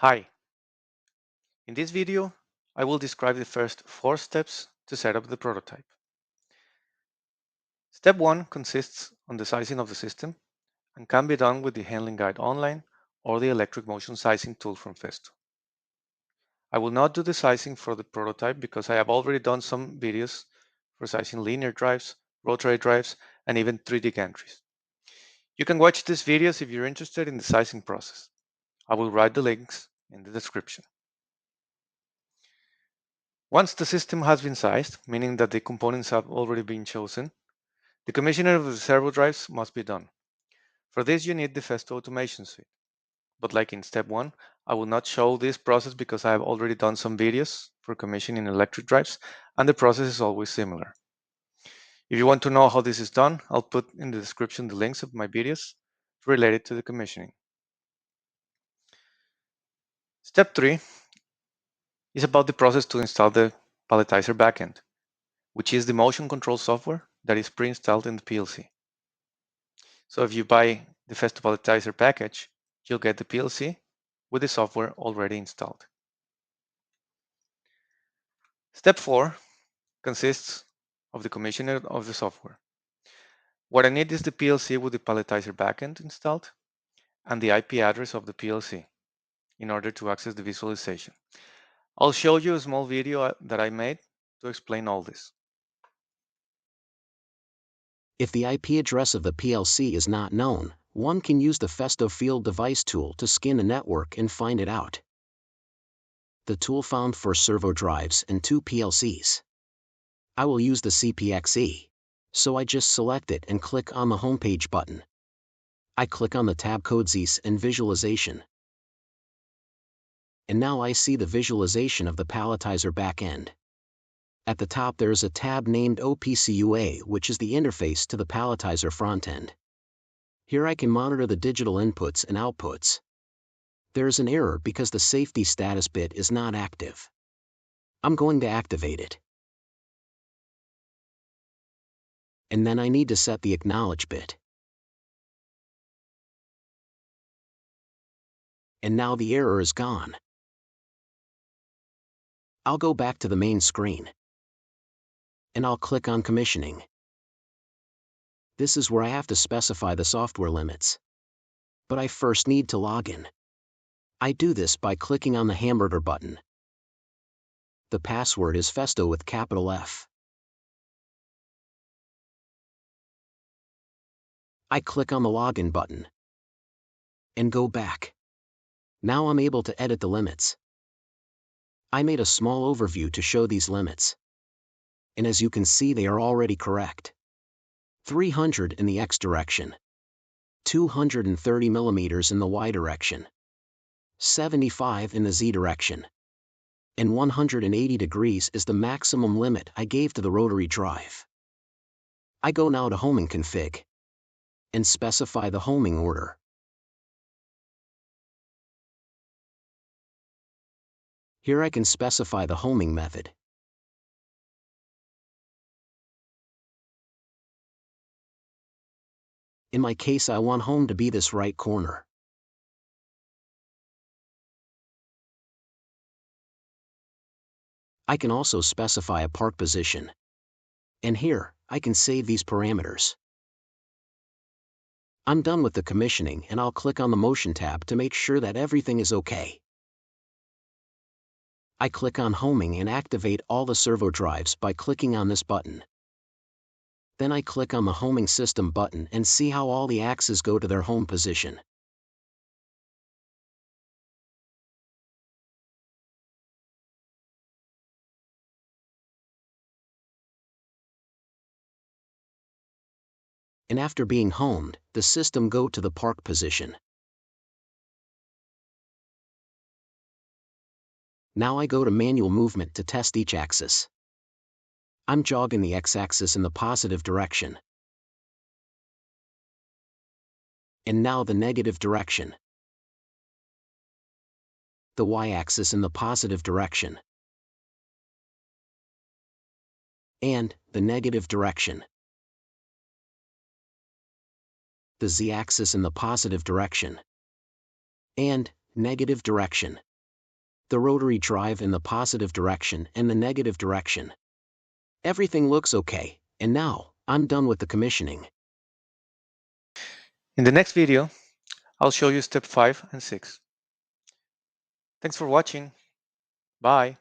Hi, in this video, I will describe the first 4 steps to set up the prototype. Step 1 consists on the sizing of the system and can be done with the handling guide online or the electric motion sizing tool from Festo. I will not do the sizing for the prototype because I have already done some videos for sizing linear drives, rotary drives, and even 3D gantries. You can watch these videos if you're interested in the sizing process. I will write the links in the description. Once the system has been sized, meaning that the components have already been chosen, the commissioning of the servo drives must be done. For this, you need the Festo automation suite. But like in step 1, I will not show this process because I have already done some videos for commissioning electric drives, and the process is always similar. If you want to know how this is done, I'll put in the description the links of my videos related to the commissioning. Step 3 is about the process to install the Palletizer backend, which is the motion control software that is pre-installed in the PLC. So if you buy the Festo Palletizer package, you'll get the PLC with the software already installed. Step 4 consists of the commissioning of the software. What I need is the PLC with the Palletizer backend installed and the IP address of the PLC in order to access the visualization. I'll show you a small video that I made to explain all this. If the IP address of the PLC is not known, one can use the Festo Field Device tool to scan the network and find it out. The tool found for servo drives and 2 PLCs. I will use the CPXE, so I just select it and click on the Homepage button. I click on the tab code ZIS and Visualization. And now I see the visualization of the Palletizer backend. At the top there is a tab named OPCUA, which is the interface to the Palletizer frontend. Here I can monitor the digital inputs and outputs. There is an error because the safety status bit is not active. I'm going to activate it. And then I need to set the acknowledge bit. And now the error is gone. I'll go back to the main screen. And I'll click on commissioning. This is where I have to specify the software limits. But I first need to log in. I do this by clicking on the hamburger button. The password is Festo with capital F. I click on the login button. And go back. Now I'm able to edit the limits. I made a small overview to show these limits. And as you can see, they are already correct. 300 in the X direction. 230 millimeters in the Y direction. 75 in the Z direction. And 180 degrees is the maximum limit I gave to the rotary drive. I go now to homing config. And specify the homing order. Here I can specify the homing method. In my case, I want home to be this right corner. I can also specify a park position. And here, I can save these parameters. I'm done with the commissioning and I'll click on the Motion tab to make sure that everything is okay. I click on Homing and activate all the servo drives by clicking on this button. Then I click on the Homing System button and see how all the axes go to their home position. And after being homed, the system go to the park position. Now I go to manual movement to test each axis. I'm jogging the x-axis in the positive direction. And now the negative direction. The y-axis in the positive direction. And the negative direction. The z-axis in the positive direction. And negative direction. the rotary drive in the positive direction and the negative direction. Everything looks okay, and now, I'm done with the commissioning. In the next video, I'll show you step 5 and 6. Thanks for watching. Bye.